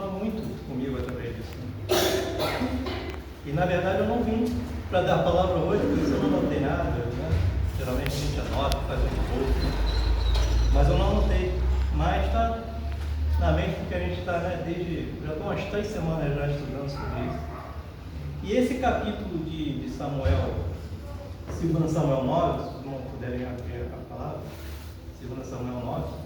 falando muito comigo através disso. E na verdade eu não vim para dar a palavra hoje, por isso eu não anotei nada, né? Geralmente a gente anota, faz um pouco, mas eu não anotei. Mas está na mente porque a gente está, né, já estou umas 3 semanas já estudando sobre isso. E esse capítulo de Samuel, 2 Samuel 9, se não puderem abrir a palavra, 2 Samuel 9,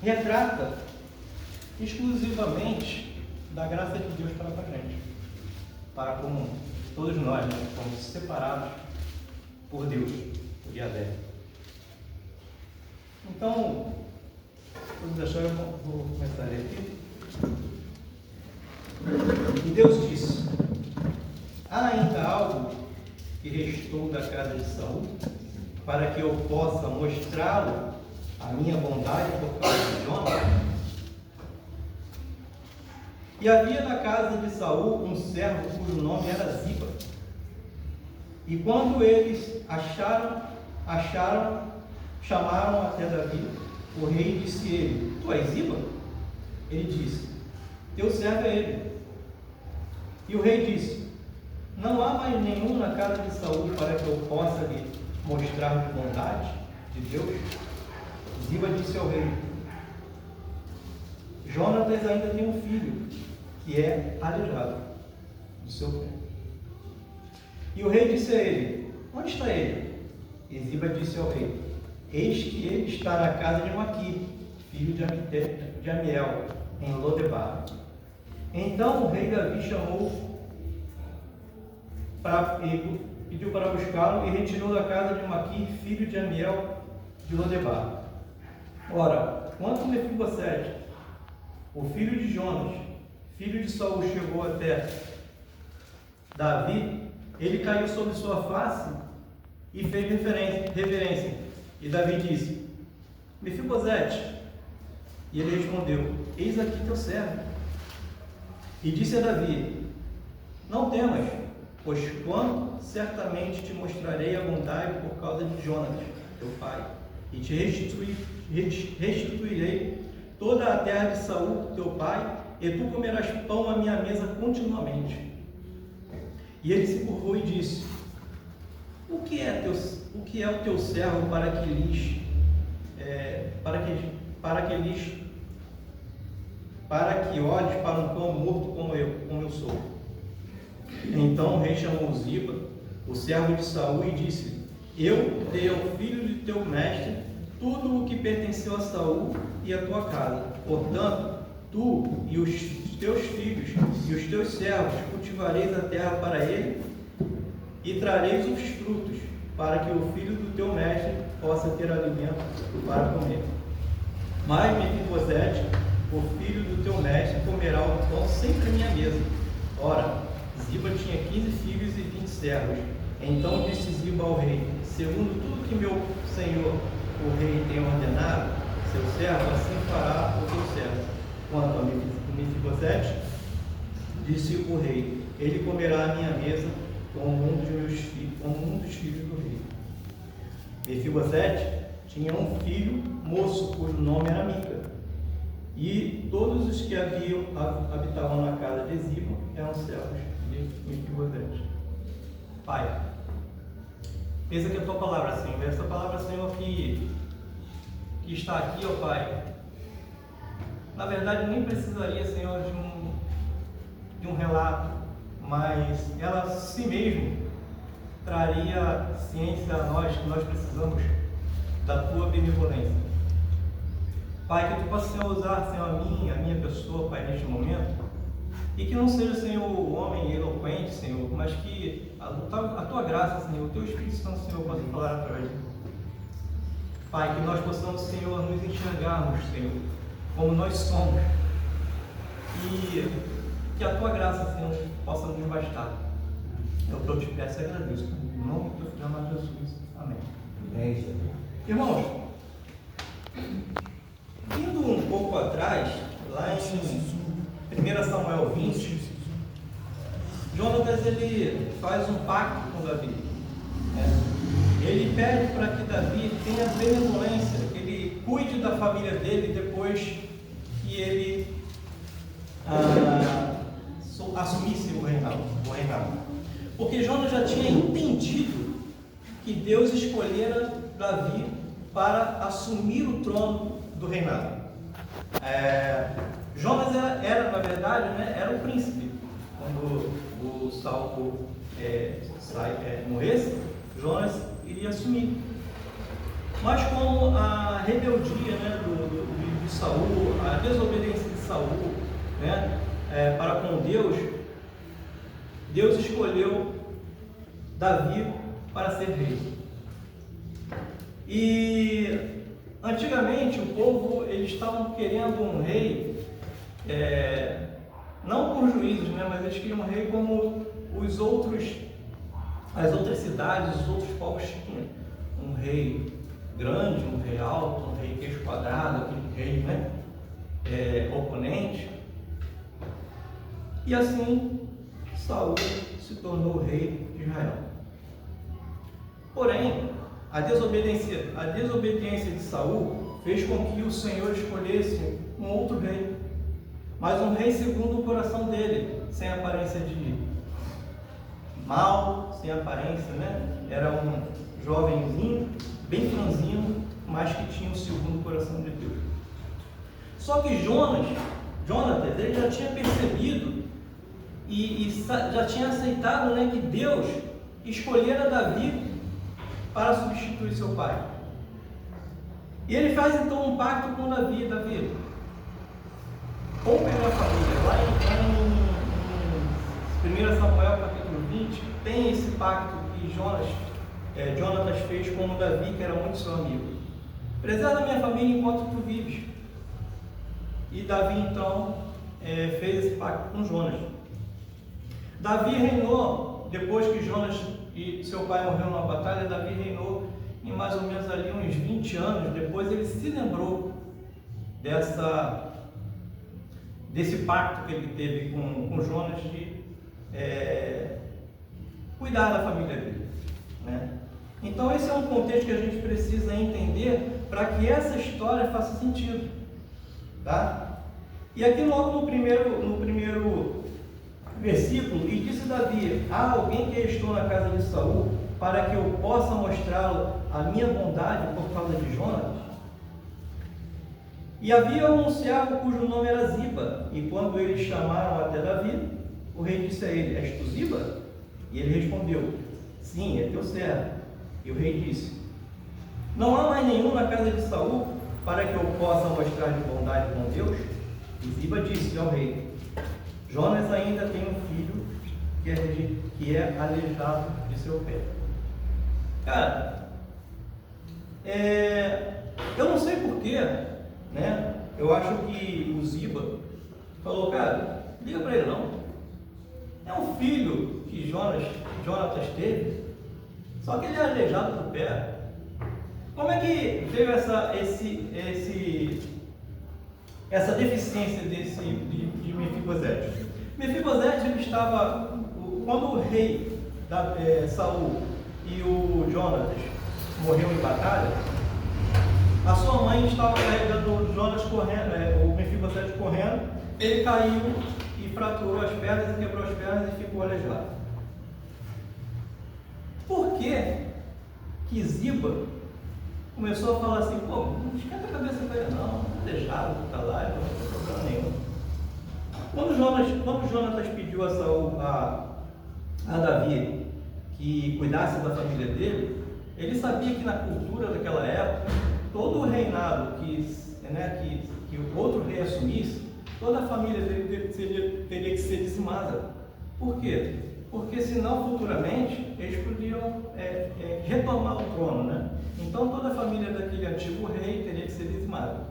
retrata exclusivamente da graça de Deus para a gente, para como todos nós, né, fomos separados por Deus, por Yahvé. Então, vamos deixar, eu vou começar aqui. E Deus disse: há ainda algo que restou da casa de Saul, para que eu possa mostrá-lo a minha bondade por causa de Jonas? E havia na casa de Saul um servo cujo nome era Ziba. E quando eles chamaram até Davi, o rei disse a ele: tu és Ziba? Ele disse: teu servo é ele. E o rei disse: não há mais nenhum na casa de Saul para que eu possa lhe mostrar a bondade de Deus? Ziba disse ao rei: Jonatas ainda tem um filho, que é aleijado do seu pé. E o rei disse a ele: onde está ele? E Ziba disse ao rei: eis que ele está na casa de Maquir, filho de Amiel, em Lodebar. Então o rei Davi pediu para buscá-lo e retirou da casa de Maquir, filho de Amiel, de Lodebar. Ora, quando Mefibosete, o filho de Jonas, filho de Saul, chegou até Davi, ele caiu sobre sua face e fez reverência. E Davi disse: Mefibosete. E ele respondeu: eis aqui teu servo. E disse a Davi: não temas, pois quando certamente te mostrarei a bondade por causa de Jonas, teu pai, e te restituirei toda a terra de Saul, teu pai, e tu comerás pão à minha mesa continuamente. E ele se curvou e disse: o que é o teu servo para que olhes para um cão morto como eu sou? Então o rei chamou Ziba, o servo de Saul, e disse: eu dei ao filho de teu mestre tudo o que pertenceu a Saul e a tua casa. Portanto, tu e os teus filhos e os teus servos cultivareis a terra para ele e trareis os frutos, para que o filho do teu mestre possa ter alimento para comer. Mas Mefibosete, o filho do teu mestre, comerá o pão sempre à minha mesa. Ora, Ziba tinha 15 filhos e 20 servos. Então disse Ziba ao rei: segundo tudo que meu senhor, o rei, tem ordenado, seu servo, assim fará o teu servo. Quanto a Mefibosete, disse o rei: ele comerá à minha mesa como um dos filhos do rei. Mefibosete tinha um filho moço, cujo nome era Mica. E todos os que habitavam na casa de Ziba eram servos de Mefibosete. Pai, eis aqui a tua palavra, Senhor. Essa palavra, Senhor, que está aqui, ó Pai, na verdade nem precisaria, Senhor, de um relato, mas ela si mesmo traria ciência a nós, que nós precisamos da tua benevolência. Pai, que tu possa, Senhor, usar, Senhor, a minha pessoa, Pai, neste momento, e que não seja, Senhor, o homem eloquente, Senhor, mas que a tua graça, Senhor, o teu Espírito Santo, Senhor, possa falar através de nós. Pai, que nós possamos, Senhor, nos enxergarmos, Senhor, como nós somos, e que a tua graça, Senhor, possa nos bastar. É o que eu te peço e agradeço. Em nome do teu filho amado Jesus. Amém. Amém. Irmãos, indo um pouco atrás, lá em 1 Samuel 20, Jonatas ele faz um pacto com Davi. Ele pede para que Davi tenha benevolência, que ele cuide da família dele depois que ele assumisse o reinado. Porque Jonas já tinha entendido que Deus escolhera Davi para assumir o trono do reinado. Jonas era, na verdade, né, era o príncipe. Quando o Saul morresse, Jonas iria assumir. Mas como a rebeldia, né, de Saul, a desobediência de Saul, né, para com Deus, Deus escolheu Davi para ser rei. E antigamente o povo, eles estavam querendo um rei, não por juízos, né, mas eles queriam um rei como as outras cidades, os outros povos tinham. Um rei grande, um rei alto, um rei queixo quadrado, aquele rei, né, oponente. E assim Saul se tornou o rei de Israel. Porém, a desobediência de Saul fez com que o Senhor escolhesse um outro rei, mas um rei segundo o coração dele, sem aparência de mal, sem aparência, né? Era um jovenzinho, bem franzino, mas que tinha o segundo coração de Deus. Só que Jonatas, ele já tinha percebido e já tinha aceitado, né, que Deus escolhera Davi para substituir seu pai. E ele faz então um pacto com Davi. Poupe a minha família. Lá em 1 Samuel capítulo 20 tem esse pacto que Jonatas fez com Davi, que era muito seu amigo. Preserva a minha família enquanto tu vives. E Davi então fez esse pacto com Jonas. Davi reinou, depois que Jonas e seu pai morreu numa batalha, Davi reinou em mais ou menos ali uns 20 anos. Depois ele se lembrou desse pacto que ele teve com Jonas de cuidar da família dele, né? Então esse é um contexto que a gente precisa entender para que essa história faça sentido, tá? E aqui logo no primeiro versículo, e disse Davi: há alguém que estou na casa de Saul para que eu possa mostrá-lo a minha bondade por causa de Jonas? E havia um servo cujo nome era Ziba, e quando eles chamaram até Davi, o rei disse a ele: és tu Ziba? E ele respondeu: sim, é teu servo. E o rei disse: não há mais nenhum na casa de Saul para que eu possa mostrar de bondade com Deus? E Ziba disse ao rei: Jonas ainda tem um filho que é aleijado de seu pé. Cara, eu não sei porquê, né? Eu acho que o Ziba falou: cara, liga para ele não. É um filho que Jonatas teve, só que ele é aleijado do pé. Como é que veio essa deficiência de Mefibosete? Mefibosete, ele estava, quando o rei Saul e o Jonatas morreu em batalha, a sua mãe estava carregando o Jonas correndo, o Mefibosete correndo, ele caiu e fraturou as pernas e quebrou as pernas e ficou aleijado. Por que Ziba começou a falar assim: pô, não esquenta a cabeça com ele não, aleijado, está lá, não tem problema nenhum. Quando Jonatas pediu a Saul, a Davi, que cuidasse da família dele, ele sabia que na cultura daquela época, todo o reinado que o outro rei assumisse, toda a família dele teria que ser dizimada. Por quê? Porque senão futuramente eles podiam retomar o trono, né? Então toda a família daquele antigo rei teria que ser dizimada.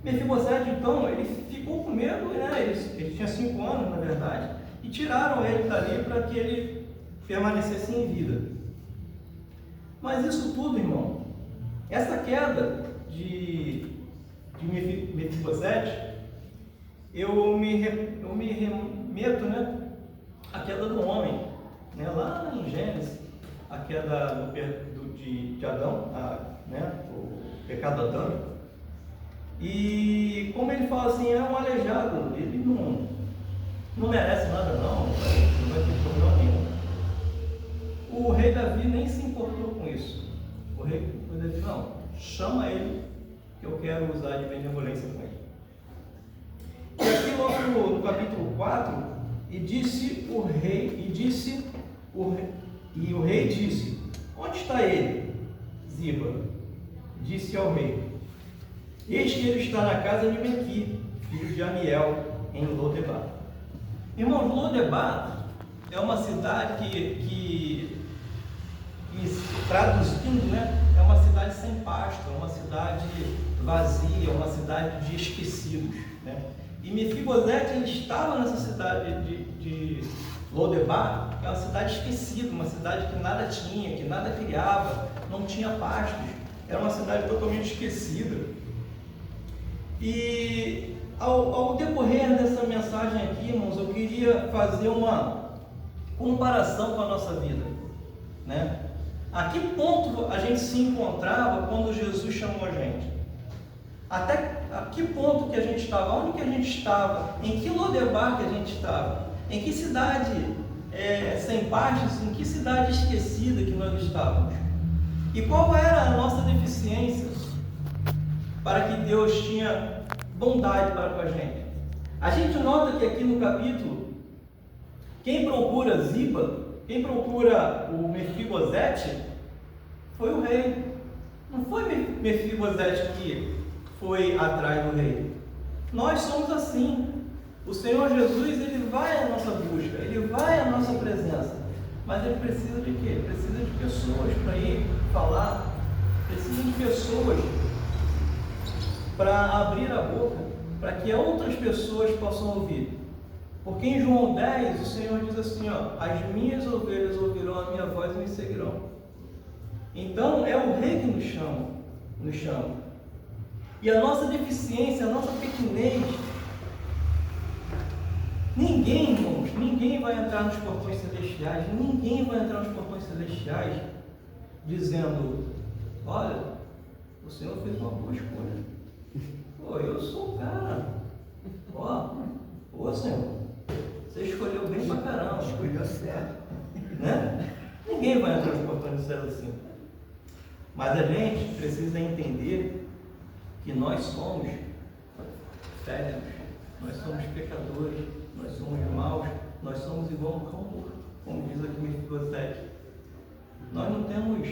Mefibosete, então, ele ficou com medo, né? Ele tinha 5 anos, na verdade, e tiraram ele dali para que ele permanecesse em vida. Mas isso tudo, irmão, essa queda de Mefibosete, eu me remeto, né, à queda do homem, né? Lá em Gênesis, a queda de Adão, né? O pecado adâmico. E como ele fala assim, é um aleijado, ele não merece nada não vai ter problema nenhum. O rei Davi nem se importou com isso. O rei Davi, não, chama ele, que eu quero usar de benevolência com ele. E aqui logo no capítulo 4, o rei disse, onde está ele? Ziba disse ao rei, eis que ele está na casa de Mequi, filho de Amiel, em Lodebar. Irmãos, Lodebar é uma cidade que traduzindo, né, é uma cidade sem pasto, é uma cidade vazia, é uma cidade de esquecidos, né? E Mefibosete, ele estava nessa cidade de Lodebar, que é uma cidade esquecida, uma cidade que nada tinha, que nada criava, não tinha pastos, era uma cidade totalmente esquecida. E ao decorrer dessa mensagem aqui, irmãos, eu queria fazer uma comparação com a nossa vida, né? A que ponto a gente se encontrava quando Jesus chamou a gente? Até a que ponto que a gente estava? Onde que a gente estava? Em que Lodebar que a gente estava? Em que cidade sem pastos? Em que cidade esquecida que nós estávamos? E qual era a nossa deficiência para que Deus tinha bondade para com a gente? A gente nota que aqui no capítulo, quem procura Ziba, quem procura o Mefibosete, foi o rei. Não foi Mefibosete que foi atrás do rei. Nós somos assim. O Senhor Jesus, ele vai à nossa busca, ele vai à nossa presença. Mas ele precisa de quê? Precisa de pessoas para ir falar. Precisa de pessoas para abrir a boca, para que outras pessoas possam ouvir. Porque em João 10, o Senhor diz assim, ó, as minhas ovelhas ouvirão a minha voz e me seguirão. Então, é o rei que nos chama. E a nossa deficiência, a nossa pequenez, ninguém, irmãos, ninguém vai entrar nos portões celestiais, ninguém vai entrar nos portões celestiais dizendo, olha, o Senhor fez uma boa escolha. Pô, eu sou o cara. Ô Senhor, você escolheu bem pra caramba. Escolheu certo. Né? Ninguém vai entrar nos portões do céu assim. Mas a gente precisa entender que nós somos falhos, nós somos pecadores, nós somos maus, nós somos igual um cão morto, como diz aqui Mefibosete. Nós não temos,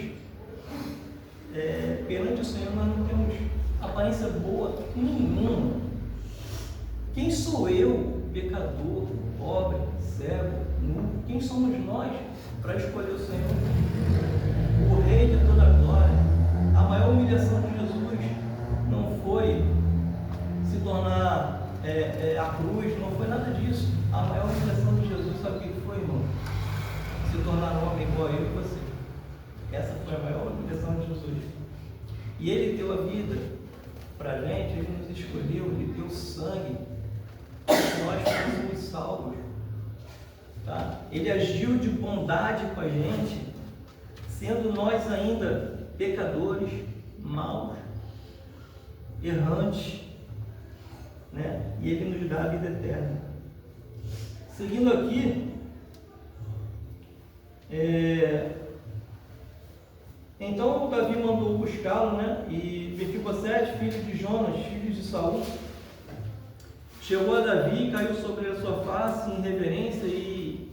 perante o Senhor, nós não temos aparência boa nenhuma. Quem sou eu, pecador, pobre, cego, nu? Quem somos nós para escolher o Senhor? O Rei de toda a glória. A maior humilhação de Jesus não foi se tornar a cruz, não foi nada disso. A maior humilhação de Jesus, sabe o que foi, irmão? Se tornar um homem igual a eu e você. Essa foi a maior humilhação de Jesus. E Ele deu a vida para a gente, Ele nos escolheu, Ele deu sangue, para que nós fôssemos salvos. Tá? Ele agiu de bondade com a gente, sendo nós ainda pecadores, maus, errantes, né? E Ele nos dá a vida eterna. Seguindo aqui, então o Davi mandou buscá-lo, né? E Mefibosete, filho de Jonas, filho de Saul, chegou a Davi e caiu sobre a sua face em reverência, e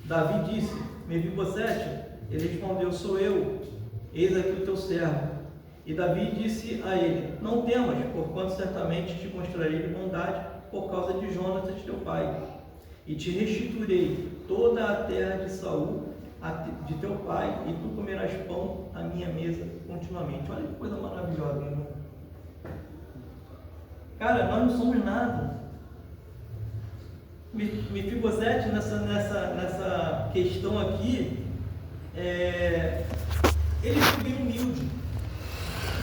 Davi disse, Mefibosete, ele respondeu, sou eu, eis aqui o teu servo. E Davi disse a ele, não temas, porquanto certamente te mostrarei de bondade por causa de Jonas, teu pai, e te restituirei toda a terra de Saul, de teu pai, e tu comerás pão à minha mesa continuamente. Olha que coisa maravilhosa, meu irmão. Cara, nós não somos nada. Mefibosete, nessa questão aqui, ele foi bem humilde.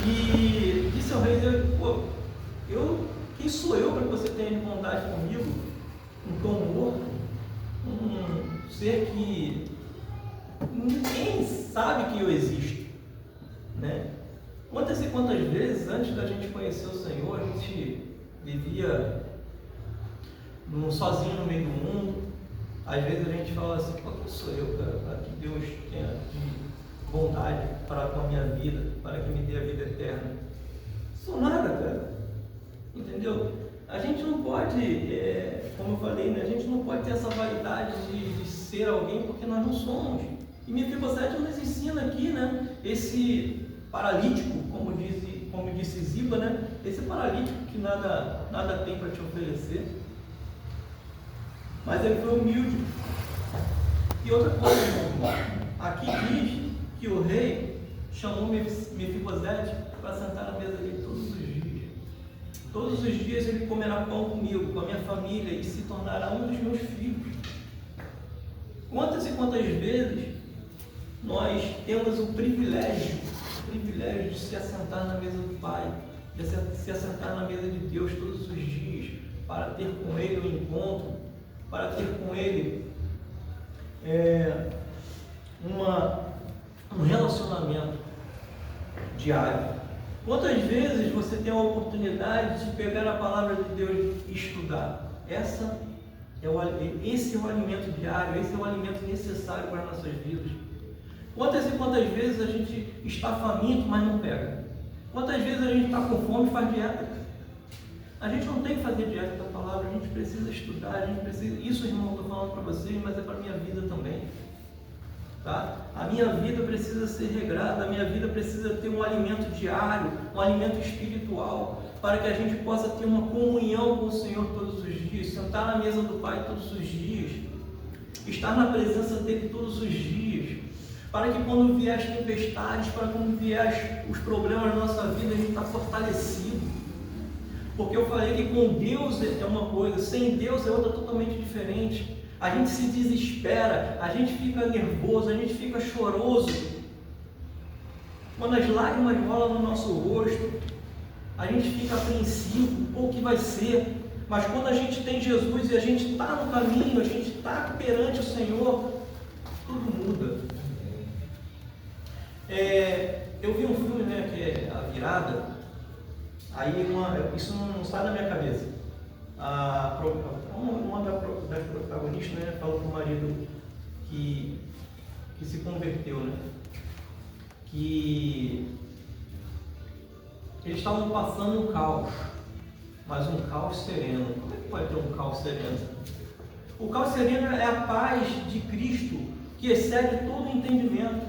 E disse ao rei, quem sou eu para que você tenha bondade comigo? Um cão morto? Um ser que ninguém sabe que eu existo, né? Quantas e quantas vezes, antes da gente conhecer o Senhor, a gente vivia sozinho no meio do mundo. Às vezes a gente fala assim, quem sou eu, cara, para que Deus tenha de bondade para com a minha vida, para que me dê a vida eterna? Sou nada, cara. Entendeu? A gente não pode, como eu falei, né? A gente não pode ter essa vaidade de ser alguém, porque nós não somos. E Mefibosete nos ensina aqui, né? Esse paralítico, como disse Ziba, né? Esse paralítico que nada tem para te oferecer. Mas ele foi humilde. E outra coisa, meu irmão, aqui diz que o rei chamou Mefibosete para sentar na mesa dele todos os dias. Todos os dias ele comerá pão comigo, com a minha família, e se tornará um dos meus filhos. Quantas e quantas vezes nós temos o privilégio de se assentar na mesa do Pai, de se assentar na mesa de Deus todos os dias, para ter com Ele um encontro, para ter com Ele um relacionamento diário. Quantas vezes você tem a oportunidade de pegar a palavra de Deus e estudar? Esse é o alimento diário, esse é o alimento necessário para as nossas vidas. Quantas e quantas vezes a gente está faminto, mas não pega? Quantas vezes a gente está com fome e faz dieta? A gente não tem que fazer dieta da palavra, a gente precisa estudar, a gente precisa... Isso, irmão, eu estou falando para vocês, mas é para a minha vida também. Tá? A minha vida precisa ser regrada, a minha vida precisa ter um alimento diário, um alimento espiritual, para que a gente possa ter uma comunhão com o Senhor todos os dias, sentar na mesa do Pai todos os dias, estar na presença dEle todos os dias, para que quando vier as tempestades, para quando vier os problemas na nossa vida, a gente está fortalecido. Porque eu falei que com Deus é uma coisa, sem Deus é outra totalmente diferente. A gente se desespera, a gente fica nervoso, a gente fica choroso. Quando as lágrimas rolam no nosso rosto, a gente fica apreensivo, o que vai ser. Mas quando a gente tem Jesus e a gente está no caminho, a gente está perante o Senhor, tudo muda. Eu vi um filme, né, que é A Virada. Aí isso não sai da minha cabeça. Uma das protagonistas, né, falou para o marido que se converteu, né, que eles estavam passando um caos, mas um caos sereno. Como é que pode ter um caos sereno? O caos sereno é a paz de Cristo que excede todo o entendimento,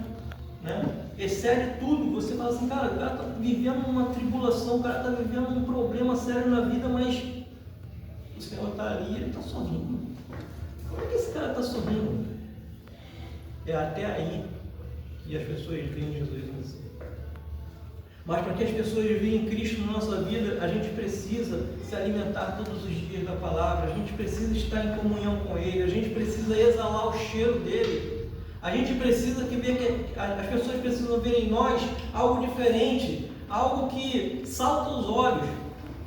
né? Excede tudo. Você fala assim, cara, o cara está vivendo uma tribulação, o cara está vivendo um problema sério na vida, mas o Senhor está ali e ele está sorrindo. Como é que esse cara está sorrindo? É até aí que as pessoas veem Jesus em si. Mas para que as pessoas vejam Cristo na nossa vida, a gente precisa se alimentar todos os dias da palavra, a gente precisa estar em comunhão com Ele, a gente precisa exalar o cheiro dele, a gente precisa as pessoas precisam ver em nós algo diferente, algo que salta os olhos,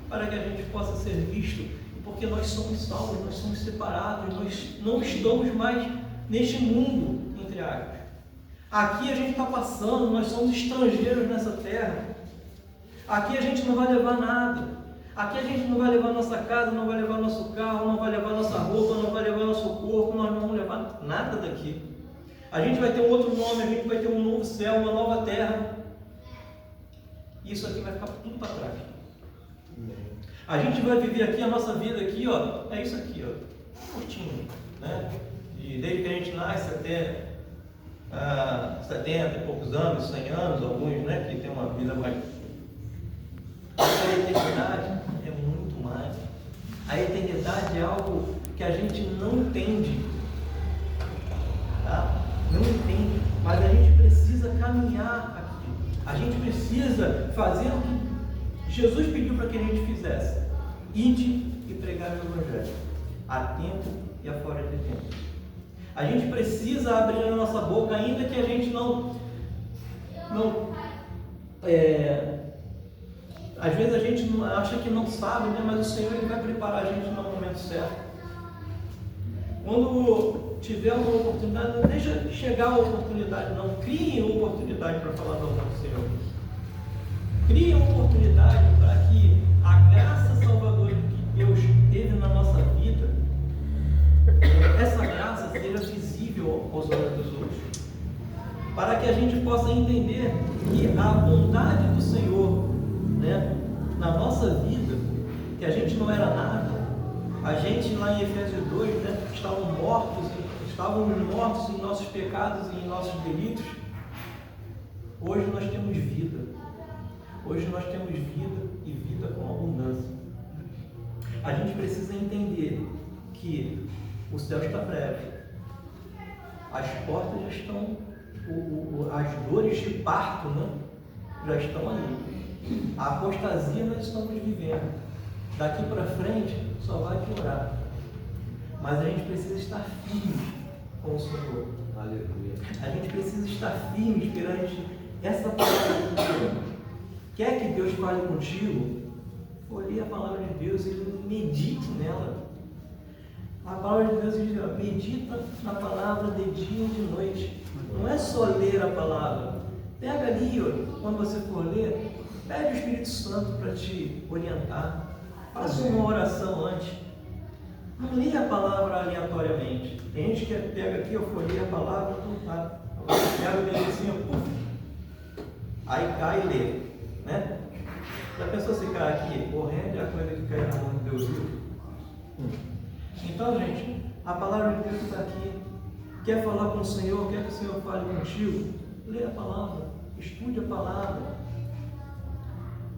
para que a gente possa ser visto, porque nós somos salvos, nós somos separados, nós não estamos mais neste mundo, entre aspas. Aqui a gente está passando, nós somos estrangeiros nessa terra. Aqui a gente não vai levar nada. Aqui a gente não vai levar nossa casa, não vai levar nosso carro, não vai levar nossa roupa, não vai levar nosso corpo, nós não vamos levar nada daqui. A gente vai ter um outro nome, a gente vai ter um novo céu, uma nova terra. Isso aqui vai ficar tudo para trás. A gente vai viver aqui, a nossa vida aqui, ó, é isso aqui, ó, curtinho, né? E desde que a gente nasce até 70 e poucos anos, 100 anos, alguns, né, que tem uma vida mais... A eternidade é muito mais. A eternidade é algo que a gente não entende, tá? Não entende, mas a gente precisa caminhar aqui. A gente precisa fazer o que Jesus pediu para que a gente fizesse: ide e pregar o Evangelho, a tempo e a fora de tempo. A gente precisa abrir a nossa boca, ainda que a gente às vezes a gente acha que não sabe, né? Mas o Senhor Ele vai preparar a gente no momento certo. Quando tiver uma oportunidade, não deixa chegar a oportunidade, não. Crie oportunidade para falar do amor do Senhor. Cria oportunidade para que a graça salvadora que Deus teve na nossa vida, essa graça seja visível aos olhos dos outros, para que a gente possa entender que a bondade do Senhor, né, na nossa vida, que a gente não era nada, a gente lá em Efésios 2, né, estávamos mortos em nossos pecados e em nossos delitos. Hoje nós temos vida. Hoje nós temos vida e vida com abundância. A gente precisa entender que o céu está breve, as portas já estão, as dores de parto, né, já estão ali. A apostasia nós estamos vivendo. Daqui para frente só vai piorar. Mas a gente precisa estar firme com o Senhor. Aleluia. A gente precisa estar firme perante essa palavra de Deus. Quer que Deus fale contigo? Olhe a palavra de Deus e medite nela. A palavra de Deus diz: medita na palavra de dia e de noite. Não é só ler a palavra. Pega ali, quando você for ler, pede o Espírito Santo para te orientar. Faça uma oração antes. Não leia a palavra aleatoriamente. Tem gente que pega aqui, eu folheia a palavra, não tá. Pega o dedo puf, aí cai e lê, né? Já pensou se cai aqui? Correndo é a coisa que cai na mão de Deus vivo. Então, gente, a palavra de Deus está aqui. Quer falar com o Senhor? Quer que o Senhor fale contigo? Lê a palavra, estude a palavra,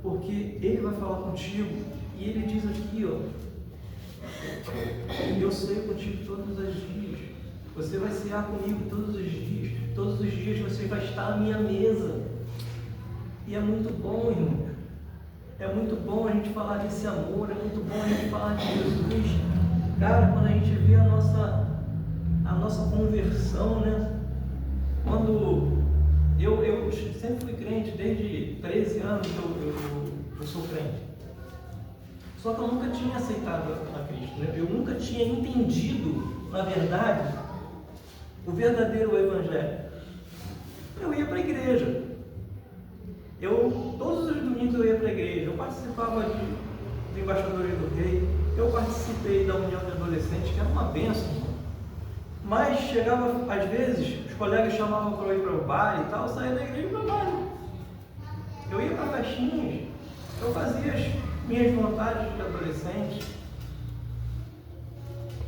porque Ele vai falar contigo. E Ele diz aqui, eu sei contigo todos os dias. Você vai cear comigo todos os dias. Todos os dias você vai estar à minha mesa. E é muito bom, irmão. É muito bom a gente falar desse amor. É muito bom a gente falar de Jesus. Cara, quando a gente vê a nossa conversão, né? Quando eu sempre fui crente, desde 13 anos eu sou crente. Só que eu nunca tinha aceitado a Cristo, né? Eu nunca tinha entendido, na verdade, o verdadeiro Evangelho. Eu ia para a igreja. Todos os domingos eu ia para a igreja. Eu participava de Embaixadores do Rei. Eu participei da União de Adolescentes, que era uma bênção. Mas chegava, às vezes, os colegas chamavam para eu ir para o bar e tal, eu saía da igreja para o bar. Eu ia para festinhas. Eu fazia as minhas vontades de adolescente.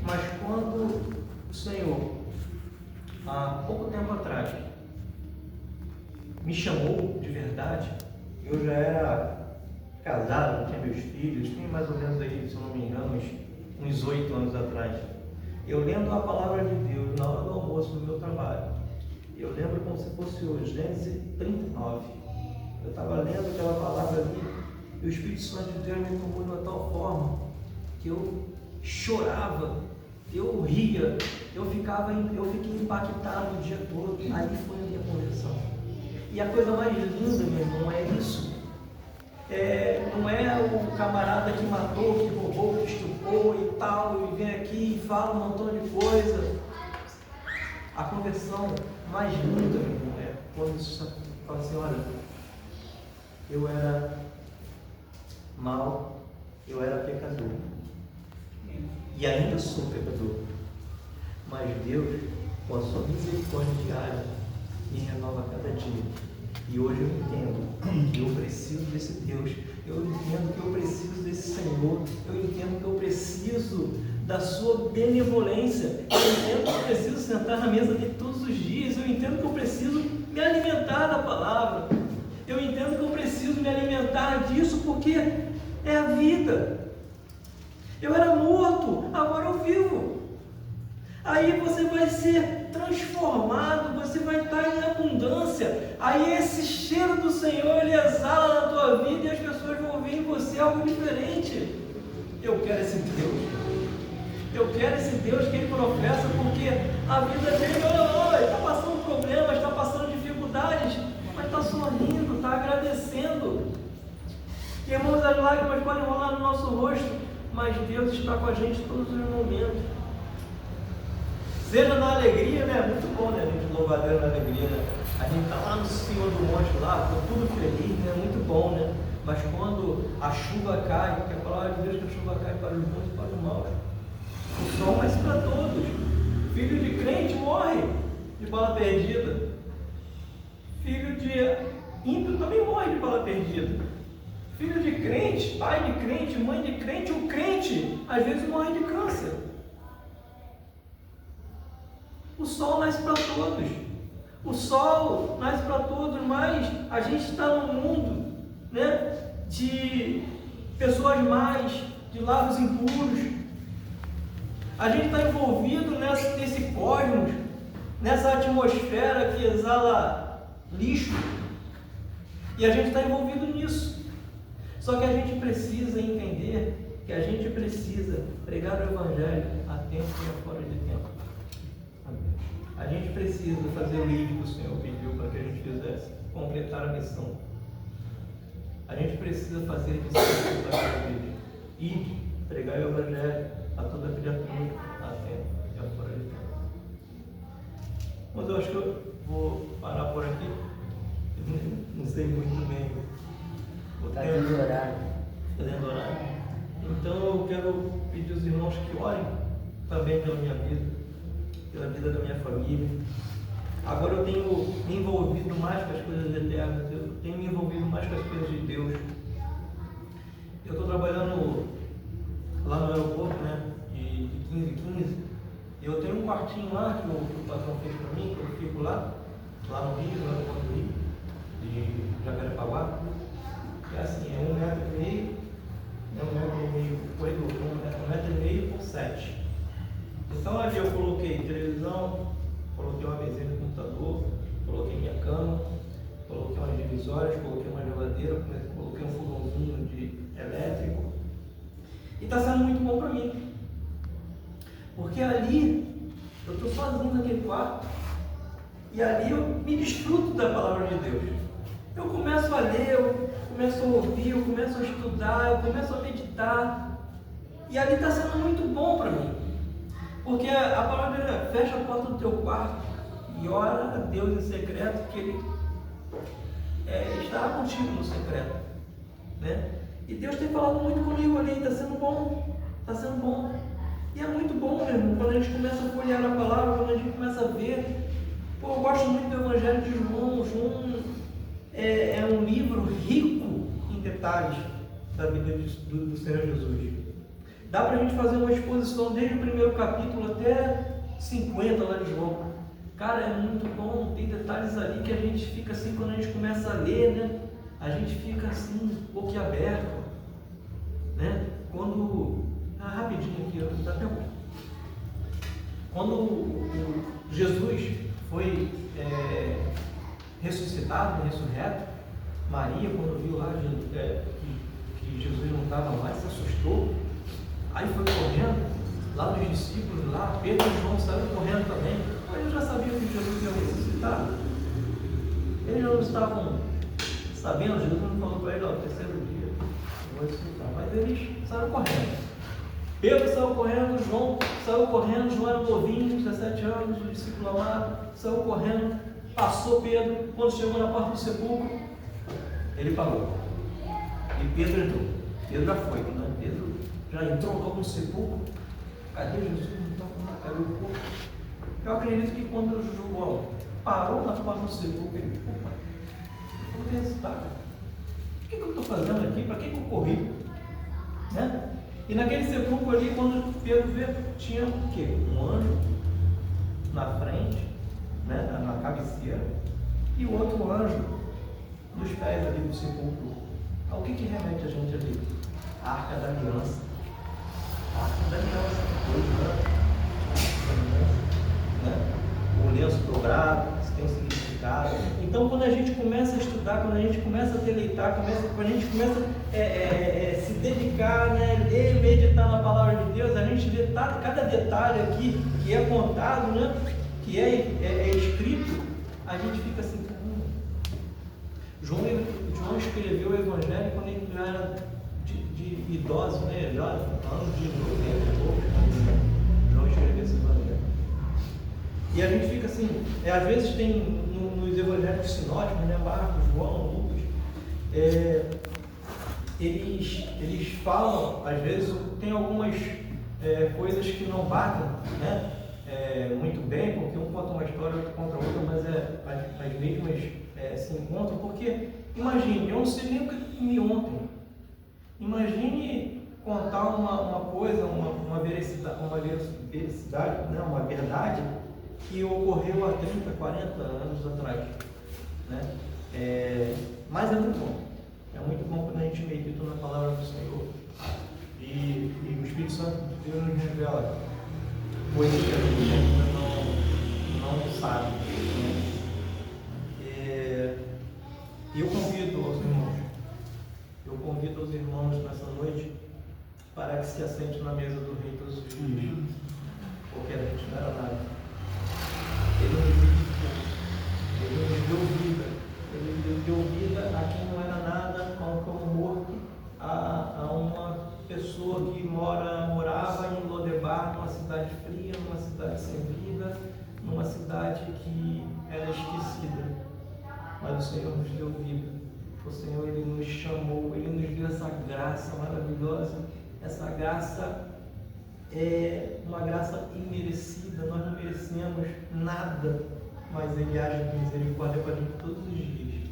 Mas quando o Senhor, há pouco tempo atrás, me chamou de verdade, eu já era casado, tinha meus filhos, tem mais ou menos aí, se eu não me engano, uns 8 anos atrás. Eu lendo a palavra de Deus na hora do almoço no meu trabalho. Eu lembro como se fosse hoje, Gênesis 39. Eu estava lendo aquela palavra ali, e o Espírito Santo de Deus me tomou de uma tal forma que eu chorava, eu ria, eu fiquei impactado o dia todo. Ali foi a minha conversão. E a coisa mais linda, meu irmão, é isso. Não é o camarada que matou, que roubou, que estupou e tal, e vem aqui e fala um montão de coisa. A conversão mais linda, meu irmão, é quando você fala assim: olha, eu era mal, eu era pecador, e ainda sou pecador, mas Deus, com a sua misericórdia diária, me renova a cada dia. E hoje eu entendo que eu preciso desse Deus, eu entendo que eu preciso desse Senhor, eu entendo que eu preciso da sua benevolência, eu entendo que eu preciso sentar na mesa dele todos os dias, eu entendo que eu preciso me alimentar da palavra, eu entendo que eu preciso me alimentar disso, porque é a vida. Eu era morto, agora eu vivo. Aí você vai ser transformado, você vai estar em abundância. Aí esse cheiro do Senhor, ele exala na tua vida e as pessoas vão ver em você algo diferente. Eu quero esse Deus. Eu quero esse Deus que ele professa, porque a vida dele, ele está passando problemas, está passando dificuldades, mas está sorrindo, está agradecendo. Irmãos, as lágrimas podem rolar no nosso rosto, mas Deus está com a gente todos os momentos. Seja na alegria, né? Muito bom, né? A gente louvar a Deus na alegria, né? A gente está lá no cima do monte, lá, tudo feliz, né? Muito bom, né? Mas quando a chuva cai, porque a palavra de Deus é que a chuva cai para os bons e para os maus, o sol nasce para todos. Filho de crente morre de bala perdida. Filho de ímpio também morre de bala perdida. Filho de crente, pai de crente, mãe de crente, o crente às vezes morre de câncer. O sol nasce para todos. O sol nasce para todos, mas a gente está num mundo, né, de pessoas más, de lábios impuros. A gente está envolvido nesse cosmos, nessa atmosfera que exala lixo, e a gente está envolvido nisso. Só que a gente precisa entender que a gente precisa pregar o Evangelho a tempo e a fora de tempo. A gente precisa fazer o ID que o Senhor pediu para que a gente fizesse, completar a missão. A gente precisa fazer discípulos da igreja. ID, pregar o Evangelho a toda criatura, a tempo e a fora de tempo. Mas eu acho que eu vou parar por aqui. Não sei muito bem. Está dentro do horário. Está dentro do horário. Então eu quero pedir aos irmãos que orem também pela minha vida, pela vida da minha família. Agora eu tenho me envolvido mais com as coisas eternas, eu tenho me envolvido mais com as coisas de Deus. Eu estou trabalhando lá no aeroporto, né, de 15 em 15. Eu tenho um quartinho lá que o patrão fez para mim, que eu fico lá no Rio, no aeroporto do Rio, de Jacarepaguá. É assim, é 1,5 m, corredor, 1,5 m por 7. Então ali eu coloquei televisão, coloquei uma mesinha de computador, coloquei minha cama, coloquei umas divisórias, coloquei uma geladeira, coloquei um fogãozinho de elétrico. E está sendo muito bom para mim. Porque ali eu estou sozinho naquele quarto e ali eu me desfruto da palavra de Deus. Eu começo a ler, eu começo a ouvir, eu começo a estudar, eu começo a meditar. E ali está sendo muito bom para mim. Porque a palavra é: fecha a porta do teu quarto e ora a Deus em secreto, que Ele estará contigo no secreto, né? E Deus tem falado muito comigo ali, está sendo bom, está sendo bom. E é muito bom, meu irmão, quando a gente começa a folhear a palavra, quando a gente começa a ver. Pô, eu gosto muito do Evangelho de João. João é um livro rico em detalhes da vida do Senhor Jesus. Dá para a gente fazer uma exposição desde o primeiro capítulo até 50 lá de João. Cara, é muito bom, tem detalhes ali que a gente fica assim, quando a gente começa a ler, né? A gente fica assim, boquiaberto, né? Rapidinho aqui, dá até um. Quando Jesus foi ressuscitado, ressurreto, Maria, quando viu lá que Jesus não estava mais, se assustou. Aí foi correndo, lá dos discípulos, lá, Pedro e João saíram correndo também. Mas eles já sabiam que Jesus ia ressuscitar. Eles não estavam sabendo, Jesus não falou para eles: ó, terceiro dia, eu vou ressuscitar. Mas eles saíram correndo. Pedro saiu correndo, João saiu correndo, João era novinho, 17 anos, o discípulo amado, saiu correndo, passou Pedro. Quando chegou na porta do sepulcro, ele parou. E Pedro entrou. Pedro já foi, né? Pedro já entrou no sepulcro. Cadê Jesus? Então, cadê o corpo? Eu acredito que quando João parou na porta do sepulcro, ele: opa, eu vou ressuscitar. O que eu estou fazendo aqui? Para que eu corri? Né? E naquele sepulcro ali, quando Pedro vê, tinha o quê? Um anjo na frente, né? Na cabeceira, e o outro anjo nos pés ali do sepulcro. Ao que remete a gente ali? A Arca da Aliança. A Arca da Aliança, né? O lenço dobrado, isso tem um significado. Então, quando a gente começa a estudar, quando a gente começa a deleitar, quando a gente começa a se dedicar, né? Ler, meditar na palavra de Deus, a gente vê cada detalhe aqui que é contado, né? Que é escrito, a gente fica assim: João escreveu o Evangelho quando ele já era de idoso, né? Já anos de 90, João escreveu esse Evangelho. E a gente fica assim, às vezes tem nos evangelhos sinóticos, né? Marcos, João, Lucas, eles falam, às vezes tem algumas coisas que não batem, né? Muito bem, porque um conta uma história, outro conta outra, mas as mesmas se encontram, porque imagine, eu não sei nem o que eu comi ontem. Imagine contar uma coisa, uma veracidade, né? Uma verdade que ocorreu há 30, 40 anos atrás, né? Mas é muito bom. É muito bom quando a gente medita na palavra do Senhor e o Espírito Santo de Deus nos revela coisas que a gente ainda não sabe, né? Eu convido os irmãos nessa noite para que se assentem na mesa do Rei todos os dias, porque a gente não era nada. Ele nos vivificou, ele nos deu vida, ele deu vida a quem não era nada, a um cão morto, a uma pessoa que morava em Lodebar, numa cidade fria, numa cidade sem vida, numa cidade que era esquecida. Mas o Senhor nos deu vida. O Senhor, Ele nos chamou, Ele nos deu essa graça maravilhosa. Essa graça é uma graça imerecida, nós não merecemos nada, mas Ele age com misericórdia com a gente todos os dias.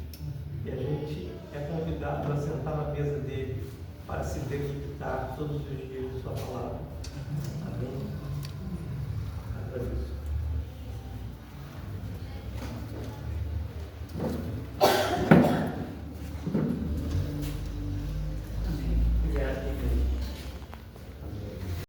E a gente é convidado a sentar na mesa dele para se deleitar todos os dias de sua palavra. Amém?